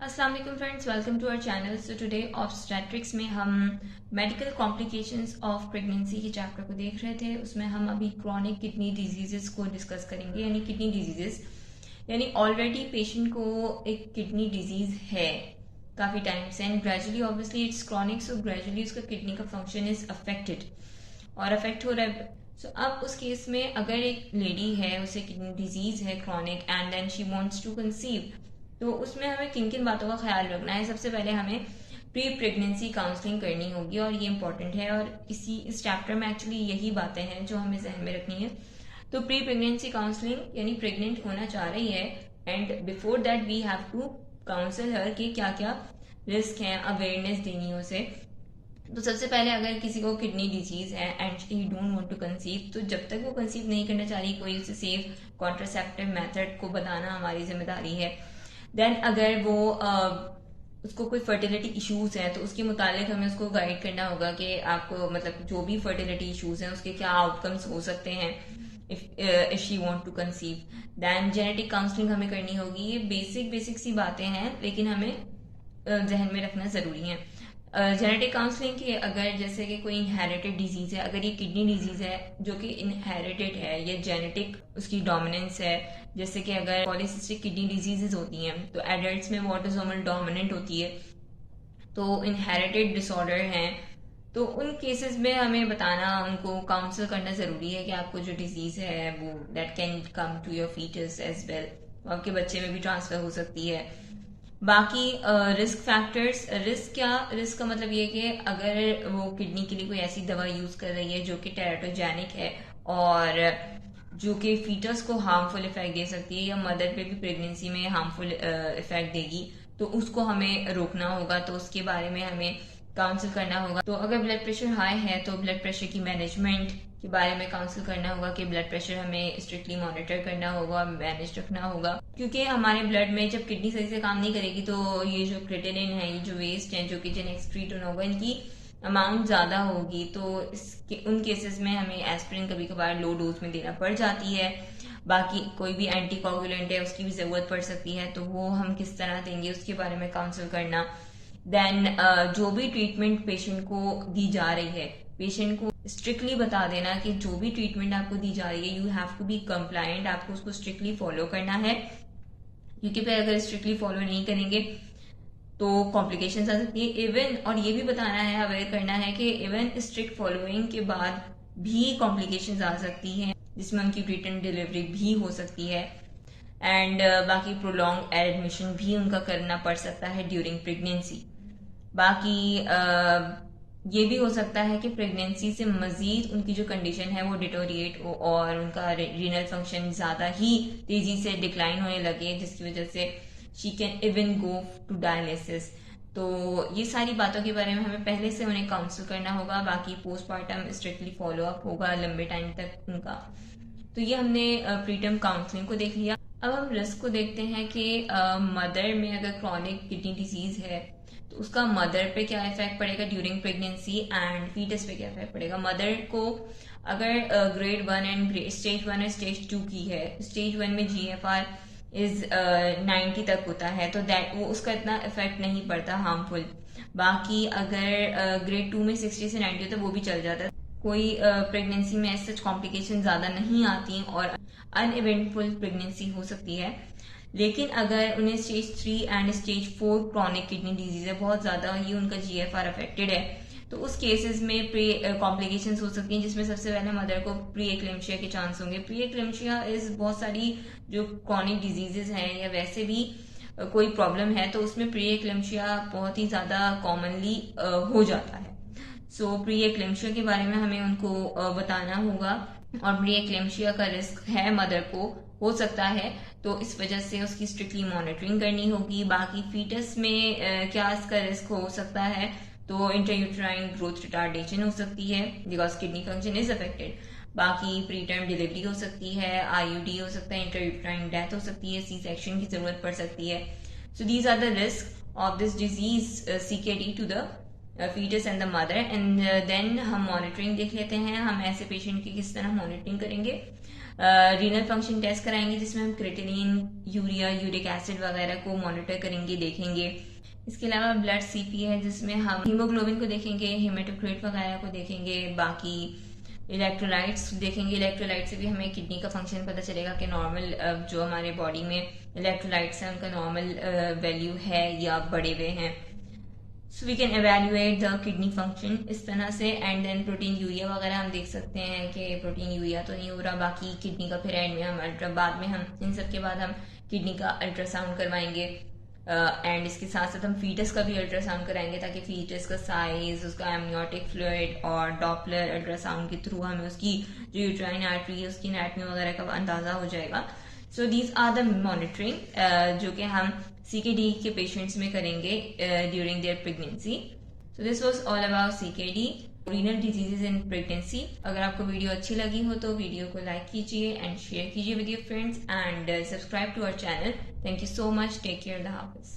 अस्सलाम वालेकुम friends, welcome to our channel. So today obstetrics में हम मेडिकल कॉम्प्लिकेशंस ऑफ प्रेगनेंसी के चैप्टर को देख रहे थे। उसमें हम अभी क्रॉनिक किडनी डिजीजेस को डिस्कस करेंगे, यानी किडनी डिजीजेस, यानी ऑलरेडी पेशेंट को एक किडनी डिजीज है काफ़ी टाइम से and gradually obviously it's chronic, so gradually उसका किडनी का फंक्शन इज अफेक्टेड और अफेक्ट हो रहा है। सो अब उस केस में अगर एक लेडी है, उसे किडनी डिजीज है chronic and then she wants to conceive, तो उसमें हमें किन किन बातों का ख्याल रखना है। सबसे पहले हमें प्री प्रेगनेंसी काउंसलिंग करनी होगी और ये इंपॉर्टेंट है, और इस चैप्टर में एक्चुअली यही बातें हैं जो हमें जहन में रखनी है। तो प्री प्रेगनेंसी काउंसलिंग यानी प्रेग्नेंट होना चाह रही है and before that we have to counsel her कि क्या क्या रिस्क हैं, अवेयरनेस देनी है उसे। तो सबसे पहले अगर किसी को किडनी डिजीज है and he don't want to conceive, तो जब तक वो कंसीव नहीं करना चाह रही, कोई उसे सेफ कॉन्ट्रासेप्टिव मेथड को बताना हमारी जिम्मेदारी है। देन अगर वो उसको कोई फर्टिलिटी इश्यूज हैं तो उसके मुतालिक हमें उसको गाइड करना होगा कि आपको मतलब जो भी फर्टिलिटी इश्यूज हैं उसके क्या आउटकम्स हो सकते हैं if she want to conceive. Then genetic counselling हमें करनी होगी। ये बेसिक सी बातें हैं लेकिन हमें जहन में रखना जरूरी है। जेनेटिक काउंसलिंग की अगर जैसे कि कोई इनहेरिटेड डिजीज है, अगर ये किडनी डिजीज है जो कि इनहेरिटेड है, ये जेनेटिक उसकी डोमिनेंस है, जैसे कि अगर पॉलीसिस्टिक किडनी डिजीजेज होती हैं तो एडल्ट्स में वो ऑटोसोमल डोमिनेंट होती है, तो इनहेरिटेड डिसऑर्डर हैं, तो उन केसेस में हमें बताना, उनको काउंसल करना जरूरी है कि आपको जो डिजीज है वो that can come to your foetus as well, आपके बच्चे में भी ट्रांसफर हो सकती है। बाकी रिस्क फैक्टर्स, रिस्क का मतलब ये कि अगर वो किडनी के लिए कोई ऐसी दवा यूज कर रही है जो कि टेराटोजेनिक है और जो कि फीटस को हार्मफुल इफेक्ट दे सकती है या मदर पे भी प्रेगनेंसी में हार्मफुल इफेक्ट देगी, तो उसको हमें रोकना होगा, तो उसके बारे में हमें काउंसिल करना होगा। तो अगर ब्लड प्रेशर हाई है तो ब्लड प्रेशर की मैनेजमेंट के बारे में काउंसिल करना होगा कि ब्लड प्रेशर हमें स्ट्रिक्टली मॉनिटर करना होगा, मैनेज रखना होगा, क्योंकि हमारे ब्लड में जब किडनी सही से काम नहीं करेगी तो ये जो क्रिएटिनिन है, ये जो वेस्ट है जो कि जिन्हें एक्सक्रीट होगा, इनकी अमाउंट ज्यादा होगी, तो इसके उन केसेस में हमें एस्पिरिन कभी कभार लो डोज में देना पड़ जाती है। बाकी कोई भी एंटी कोगुलेंट है उसकी भी जरूरत पड़ सकती है, तो वो हम किस तरह देंगे उसके बारे में काउंसिल करना। देन जो भी ट्रीटमेंट पेशेंट को दी जा रही है, पेशेंट को स्ट्रिक्टली बता देना कि जो भी ट्रीटमेंट आपको दी जा रही है you have to be compliant, आपको उसको स्ट्रिक्टली फॉलो करना है, क्योंकि फिर अगर स्ट्रिक्टली फॉलो नहीं करेंगे तो कॉम्प्लिकेशंस आ सकती है। इवन और ये भी बताना है, अवेयर करना है कि इवन स्ट्रिक्ट फॉलोइंग के बाद भी कॉम्प्लिकेशंस आ सकती हैं जिसमें उनकी प्रीटर्म डिलीवरी भी हो सकती है एंड बाकी प्रोलॉन्ग एडमिशन भी उनका करना पड़ सकता है ड्यूरिंग प्रेगनेंसी। बाकी ये भी हो सकता है कि प्रेगनेंसी से मजीद उनकी जो कंडीशन है वो डिटोरिएट हो और उनका रीनल फंक्शन ज्यादा ही तेजी से डिक्लाइन होने लगे, जिसकी वजह से she can even go to dialysis. तो ये सारी बातों के बारे में हमें पहले से उन्हें काउंसिल करना होगा। बाकी पोस्टमार्टम स्ट्रिक्टली फॉलो अप होगा लंबे टाइम तक उनका। तो ये हमने प्रीटर्म काउंसलिंग को देख लिया। अब हम रिस्क को देखते हैं कि मदर में अगर क्रॉनिक किडनी डिजीज है तो उसका मदर पे क्या इफेक्ट पड़ेगा ड्यूरिंग प्रेगनेंसी एंड फीटस पे क्या इफेक्ट पड़ेगा। मदर को अगर ग्रेड 1 एंड स्टेज 1 और स्टेज 2 की है, स्टेज 1 में GFR इज 90 तक होता है, तो दैट वो उसका इतना इफेक्ट नहीं पड़ता हार्मफुल। बाकी अगर ग्रेड 2 में 60 से 90 होता है वो भी चल जाता है, कोई प्रेगनेंसी में सच कॉम्प्लिकेशन ज्यादा नहीं आती और अनइवेंटफुल प्रेगनेंसी हो सकती है। लेकिन अगर उन्हें stage 3 and stage 4 chronic kidney disease है, बहुत ज्यादा ही उनका GFR अफेक्टेड है, तो उस केसेस में प्री कॉम्प्लिकेशंस हो सकती हैं, जिसमें सबसे पहले मदर को प्री एक्लेम्शिया के चांस होंगे। प्री एक्लेम्शिया इज बहुत सारी जो क्रॉनिक डिजीजेस हैं या वैसे भी कोई प्रॉब्लम है तो उसमें प्री एक्लेम्शिया बहुत ही ज्यादा कॉमनली हो जाता है। सो प्री एक्लेम्शिया के बारे में हमें उनको बताना होगा, और प्री एक्लेम्शिया का रिस्क है मदर को हो सकता है, तो इस वजह से उसकी स्ट्रिक्टली मॉनिटरिंग करनी होगी। बाकी फीटस में क्या इसका रिस्क हो सकता है, तो इंट्रायूट्राइन ग्रोथ रिटार्डेशन हो सकती है because kidney function is affected. बाकी प्री टर्म डिलीवरी हो सकती है, IUD हो सकता है, इंट्रायूट्राइन डेथ हो सकती है, C सेक्शन की जरूरत पड़ सकती है। So these are the risk of this disease CKD to the foetus and the mother. And then हम मॉनिटरिंग देख लेते हैं, हम ऐसे पेशेंट की किस तरह मॉनिटरिंग करेंगे। रीनल फंक्शन टेस्ट कराएंगे जिसमें हम क्रिएटिनिन, यूरिया, यूरिक एसिड वगैरह को मॉनिटर करेंगे, देखेंगे। इसके अलावा ब्लड सीपी है जिसमें हम हीमोग्लोबिन को देखेंगे, हेमेटोक्रिट वगैरह को देखेंगे, बाकी इलेक्ट्रोलाइट्स देखेंगे। इलेक्ट्रोलाइट से भी हमें किडनी का फंक्शन पता चलेगा कि नॉर्मल जो हमारे बॉडी में इलेक्ट्रोलाइट्स हैं उनका नॉर्मल वैल्यू है या बढ़े हुए हैं। So we can evaluate the kidney function इस तरह से। एंड देन प्रोटीन यूरिया वगैरह हम देख सकते हैं कि प्रोटीन यूरिया तो नहीं हो रहा। बाकी किडनी का फिर एंड में हम बाद में हम इन सब के बाद हम किडनी का अल्ट्रासाउंड करवाएंगे। एंड इसके साथ साथ हम फीटस का भी अल्ट्रासाउंड कराएंगे ताकि फीटस का साइज, उसका एमनियोटिक फ्लूइड और डॉपलर अल्ट्रासाउंड के थ्रू हमें उसकी जो यूट्राइन आर्टरी है उसकी एनाटॉमी वगैरह का अंदाजा हो जाएगा। So these are the monitoring जो कि हम CKD के पेशेंट्स में करेंगे during their pregnancy. So this was all about CKD, renal diseases in pregnancy. अगर आपको वीडियो अच्छी लगी हो तो वीडियो को लाइक कीजिए एंड शेयर कीजिए with your friends and subscribe to our channel. Thank you so much, take care, अल्लाह हाफिज।